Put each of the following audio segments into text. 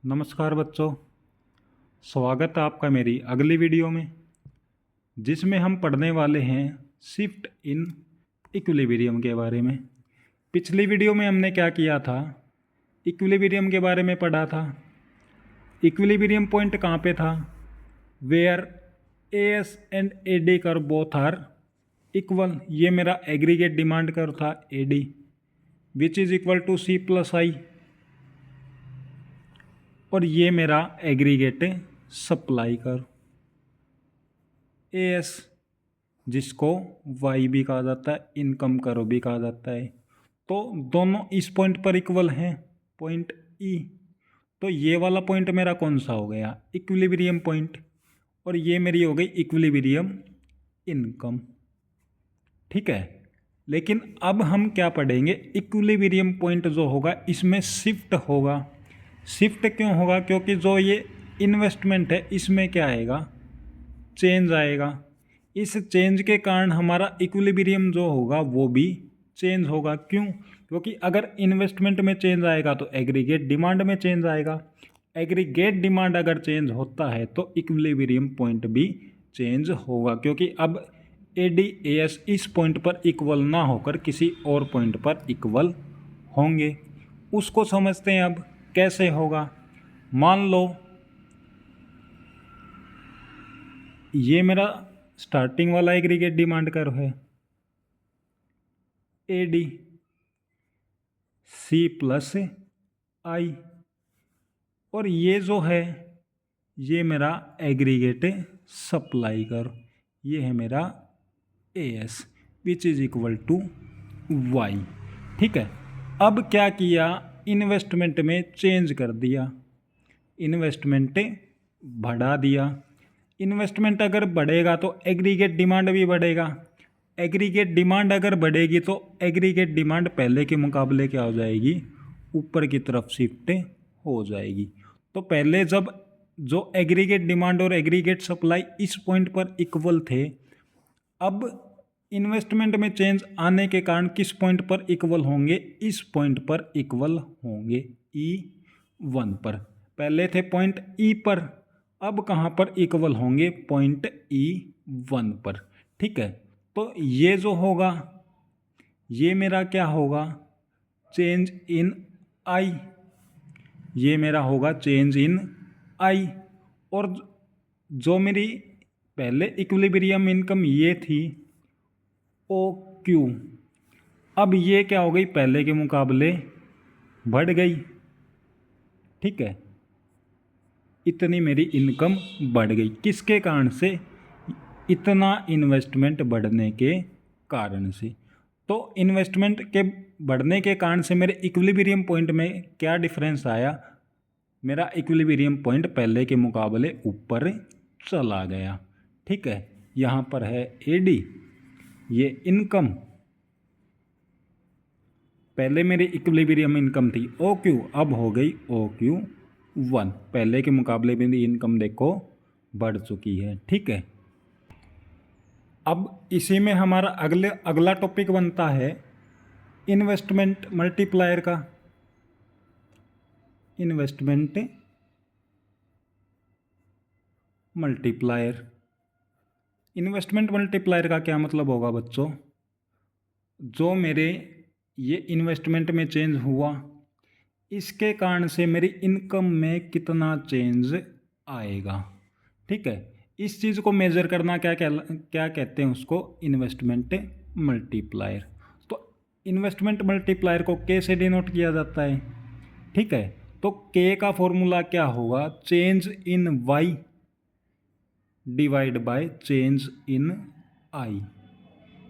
नमस्कार बच्चों, स्वागत है आपका मेरी अगली वीडियो में, जिसमें हम पढ़ने वाले हैं शिफ्ट इन इक्विलिब्रियम के बारे में। पिछली वीडियो में हमने क्या किया था, इक्विलिब्रियम के बारे में पढ़ा था। इक्विलिब्रियम पॉइंट कहाँ पे था? Where S and A D curve both are equal. ये मेरा एग्रीगेट डिमांड कर्व था A D, which is equal to C plus I, और ये मेरा aggregate supply curve A S, जिसको वाई भी कहा जाता है, इनकम कर्व भी कहा जाता है। तो दोनों इस पॉइंट पर इक्वल हैं, पॉइंट ई। तो ये वाला पॉइंट मेरा कौन सा हो गया? इक्विलिब्रियम पॉइंट, और ये मेरी हो गई इक्विलिब्रियम इनकम। ठीक है, लेकिन अब हम क्या पढ़ेंगे? इक्विलिब्रियम पॉइंट जो होगा इसमें शिफ्ट होगा। शिफ्ट क्यों होगा? क्योंकि जो ये इन्वेस्टमेंट है इसमें क्या आएगा? चेंज आएगा। इस चेंज के कारण हमारा इक्विलिब्रियम जो होगा वो भी चेंज होगा। क्यों? क्योंकि अगर इन्वेस्टमेंट में चेंज आएगा तो एग्रीगेट डिमांड में चेंज आएगा। एग्रीगेट डिमांड अगर चेंज होता है तो इक्विलिब्रियम पॉइंट भी चेंज होगा, क्योंकि अब ए डी ए एस इस पॉइंट पर इक्वल ना होकर किसी और पॉइंट पर इक्वल होंगे। उसको समझते हैं अब कैसे होगा। मान लो ये मेरा स्टार्टिंग वाला एग्रीगेट डिमांड कर्व है, A D C plus I, और ये जो है ये मेरा एग्रीगेट सप्लाई कर्व, ये है मेरा A S, which is equal to Y. ठीक है, अब क्या किया? इन्वेस्टमेंट में चेंज कर दिया, इन्वेस्टमेंट बढ़ा दिया। इन्वेस्टमेंट अगर बढ़ेगा तो एग्रीगेट डिमांड भी बढ़ेगा। एग्रीगेट डिमांड अगर बढ़ेगी तो एग्रीगेट डिमांड पहले के मुकाबले क्या हो जाएगी? ऊपर की तरफ शिफ्ट हो जाएगी। तो पहले जब जो एग्रीगेट डिमांड और एग्रीगेट सप्लाई इस पॉइंट पर इक्वल थे, अब इन्वेस्टमेंट में चेंज आने के कारण किस पॉइंट पर इक्वल होंगे? इस पॉइंट पर इक्वल होंगे, E1 पर। पहले थे पॉइंट ई पर, अब कहाँ पर इक्वल होंगे? पॉइंट E1 पर। ठीक है, तो ये जो होगा ये मेरा क्या होगा? चेंज इन आई, ये मेरा होगा चेंज इन आई। और जो मेरी पहले इक्विलिब्रियम इनकम ये थी ओ क्यू, अब ये क्या हो गई? पहले के मुकाबले बढ़ गई। ठीक है, इतनी मेरी इनकम बढ़ गई। किसके कारण से? इतना इन्वेस्टमेंट बढ़ने के कारण से। तो इन्वेस्टमेंट के बढ़ने के कारण से मेरे इक्विलिब्रियम पॉइंट में क्या डिफरेंस आया? मेरा इक्विलिब्रियम पॉइंट पहले के मुकाबले ऊपर चला गया। ठीक है, यहाँ पर है ए डी, ये इनकम, पहले मेरी इक्विलिब्रियम इनकम थी ओ क्यू, अब हो गई ओ क्यू 1। पहले के मुकाबले मेरी इनकम देखो बढ़ चुकी है। ठीक है, अब इसी में हमारा अगला टॉपिक बनता है इन्वेस्टमेंट मल्टीप्लायर का। इन्वेस्टमेंट मल्टीप्लायर, इन्वेस्टमेंट मल्टीप्लायर का क्या मतलब होगा बच्चों? जो मेरे ये इन्वेस्टमेंट में चेंज हुआ, इसके कारण से मेरी इनकम में कितना चेंज आएगा। ठीक है, इस चीज़ को मेज़र करना क्या कहते हैं? उसको इन्वेस्टमेंट मल्टीप्लायर। तो इन्वेस्टमेंट मल्टीप्लायर को के से डिनोट किया जाता है। ठीक है, तो के का फॉर्मूला क्या होगा? Change in Y divide by change in I.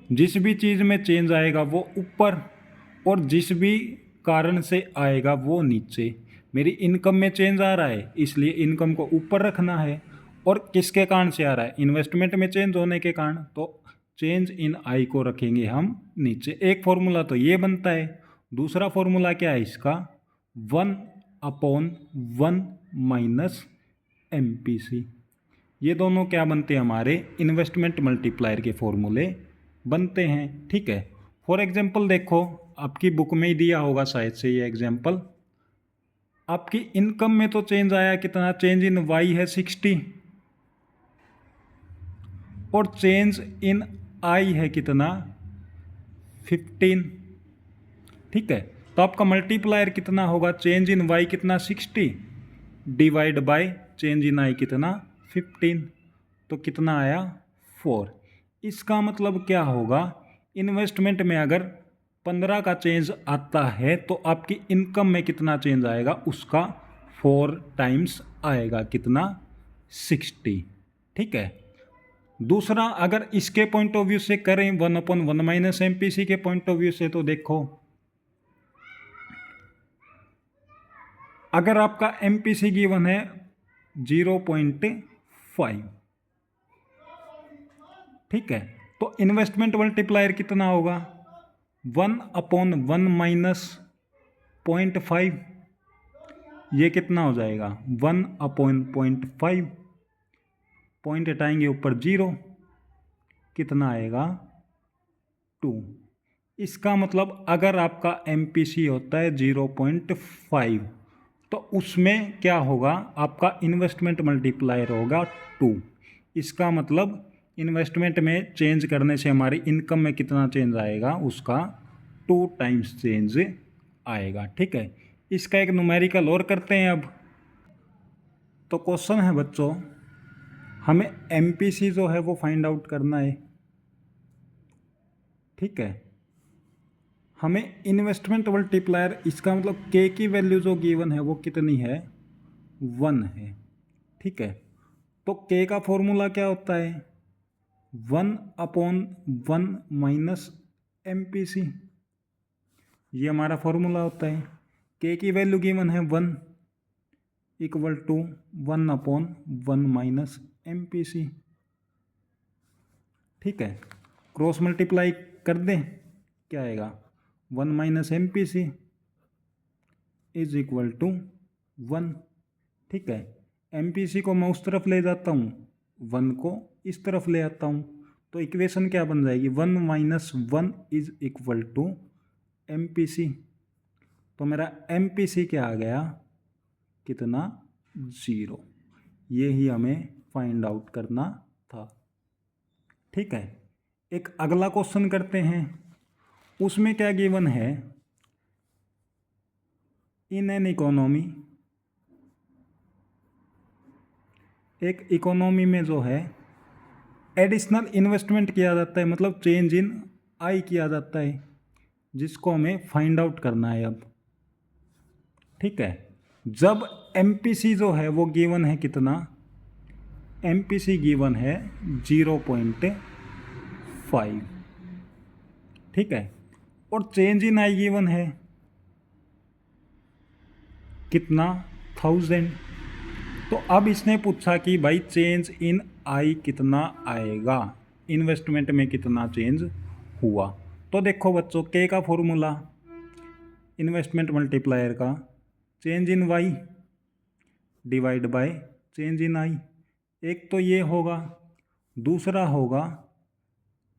जिस भी चीज़ में चेंज आएगा वो ऊपर, और जिस भी कारण से आएगा वो नीचे। मेरी इनकम में चेंज आ रहा है इसलिए इनकम को ऊपर रखना है, और किसके कारण से आ रहा है? इन्वेस्टमेंट में चेंज होने के कारण, तो चेंज इन आई को रखेंगे हम नीचे। एक फॉर्मूला तो ये बनता है। दूसरा फॉर्मूला क्या है इसका? 1/1 माइनस MPC। ये दोनों क्या बनते हैं? हमारे इन्वेस्टमेंट मल्टीप्लायर के फॉर्मूले बनते हैं। ठीक है, फॉर एग्जांपल देखो, आपकी बुक में ही दिया होगा शायद से ये एग्जांपल। आपकी इनकम में तो चेंज आया कितना, चेंज इन वाई है 60 और चेंज इन आई है कितना 15। ठीक है, तो आपका मल्टीप्लायर कितना होगा, चेंज इन वाई कितना 60 डिवाइड बाय चेंज इन आई कितना 15, तो कितना आया 4। इसका मतलब क्या होगा, इन्वेस्टमेंट में अगर 15 का चेंज आता है तो आपकी इनकम में कितना चेंज आएगा, उसका 4 टाइम्स आएगा, कितना 60। ठीक है, दूसरा अगर इसके पॉइंट ऑफ व्यू से करें 1/1 माइनस MPC के पॉइंट ऑफ व्यू से, तो देखो अगर आपका MPC गिवन है 0.5, ठीक है, तो इन्वेस्टमेंट मल्टीप्लायर कितना होगा 1/1 माइनस 0.5, ये कितना हो जाएगा 1/0.5, पॉइंट हटाएंगे ऊपर 0, कितना आएगा 2। इसका मतलब अगर आपका MPC होता है 0.5 तो उसमें क्या होगा, आपका इन्वेस्टमेंट मल्टीप्लायर होगा 2। इसका मतलब इन्वेस्टमेंट में चेंज करने से हमारी इनकम में कितना चेंज आएगा, उसका 2 टाइम्स चेंज आएगा। ठीक है, इसका एक न्यूमेरिकल और करते हैं अब। तो क्वेश्चन है बच्चों, हमें MPC जो है वो फाइंड आउट करना है। ठीक है, हमें इन्वेस्टमेंट मल्टीप्लायर, इसका मतलब K की वैल्यू जो गिवन है वो कितनी है 1 है। ठीक है, तो K का फॉर्मूला क्या होता है 1/1 माइनस MPC, ये हमारा फॉर्मूला होता है। K की वैल्यू गिवन है 1 इक्वल टू 1/1 माइनस MPC। ठीक है, क्रॉस मल्टीप्लाई कर दें, क्या आएगा 1 minus MPC is equal to 1। ठीक है, MPC को मैं उस तरफ ले जाता हूँ, 1 को इस तरफ ले आता हूँ, तो इक्वेशन क्या बन जाएगी 1 minus 1 is equal to MPC। तो मेरा MPC क्या आ गया, कितना 0। ये ही हमें फाइंड आउट करना था। ठीक है, एक अगला क्वेश्चन करते हैं, उसमें क्या गिवन है, इन एन इकोनॉमी, एक इकोनॉमी में जो है एडिशनल इन्वेस्टमेंट किया जाता है, मतलब चेंज इन आई किया जाता है, जिसको हमें फाइंड आउट करना है अब। ठीक है, जब MPC जो है वो गिवन है कितना, MPC गिवन है 0.5। ठीक है, और चेंज इन आई गिवन है कितना 1000। तो अब इसने पूछा कि भाई चेंज इन आई कितना आएगा, इन्वेस्टमेंट में कितना चेंज हुआ। तो देखो बच्चों, K का फॉर्मूला इन्वेस्टमेंट मल्टीप्लायर का, change in Y divide by change in I, एक तो ये होगा, दूसरा होगा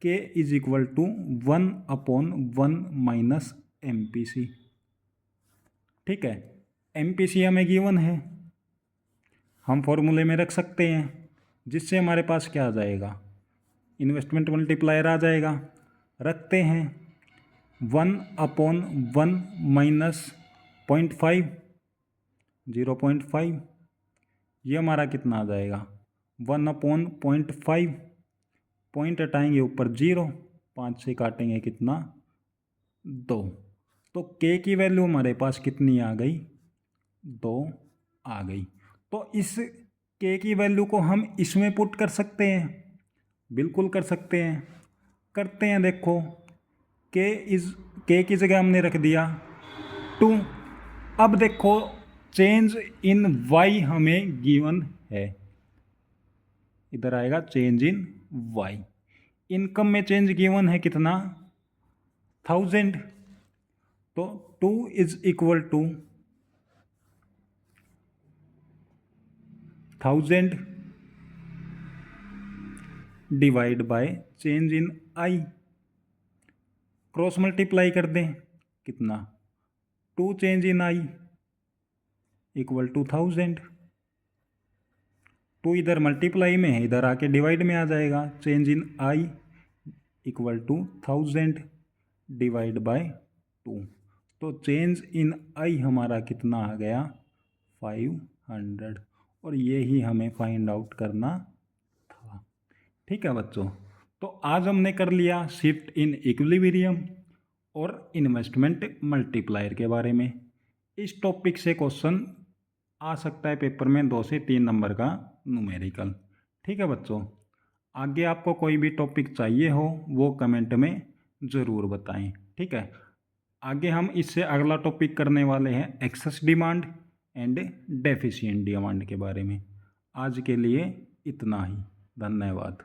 K is equal to 1/1 minus MPC। ठीक है, MPC हमें गिवन है, हम फॉर्मूले में रख सकते हैं, जिससे हमारे पास क्या आ जाएगा, इन्वेस्टमेंट मल्टीप्लायर आ जाएगा। रखते हैं 1/1 माइनस 0.5 0.5, ये हमारा कितना आ जाएगा 1/0.5, पॉइंट हटाएंगे ऊपर 0, 5 से काटेंगे कितना 2, तो K की वैल्यू हमारे पास कितनी आ गई 2 आ गई। तो इस K की वैल्यू को हम इसमें पुट कर सकते हैं, बिल्कुल कर सकते हैं, करते हैं। देखो K की जगह हमने रख दिया 2। अब देखो चेंज इन Y हमें गिवन है, इधर आएगा चेंज इन Y। इनकम में चेंज गिवन है कितना 1000, तो 2 is equal to 1000 divide by change in I, cross multiply कर दें, कितना 2 change in I equal to 1000। Two इधर मल्टीप्लाई में है, इधर आके डिवाइड में आ जाएगा। Change in I equal to 1000 divide by 2। तो चेंज इन आई हमारा कितना आ गया 500, और ये ही हमें फाइंड आउट करना था। ठीक है बच्चों, तो आज हमने कर लिया शिफ्ट इन इक्विलिब्रियम और इन्वेस्टमेंट मल्टीप्लायर के बारे में। इस टॉपिक से क्वेश्चन आ सकता है पेपर में 2 से 3 नंबर का न्यूमेरिकल। ठीक है बच्चों, आगे आपको कोई भी टॉपिक चाहिए हो वो कमेंट में ज़रूर बताएं। ठीक है, आगे हम इससे अगला टॉपिक करने वाले हैं excess demand and deficient demand के बारे में। आज के लिए इतना ही, धन्यवाद।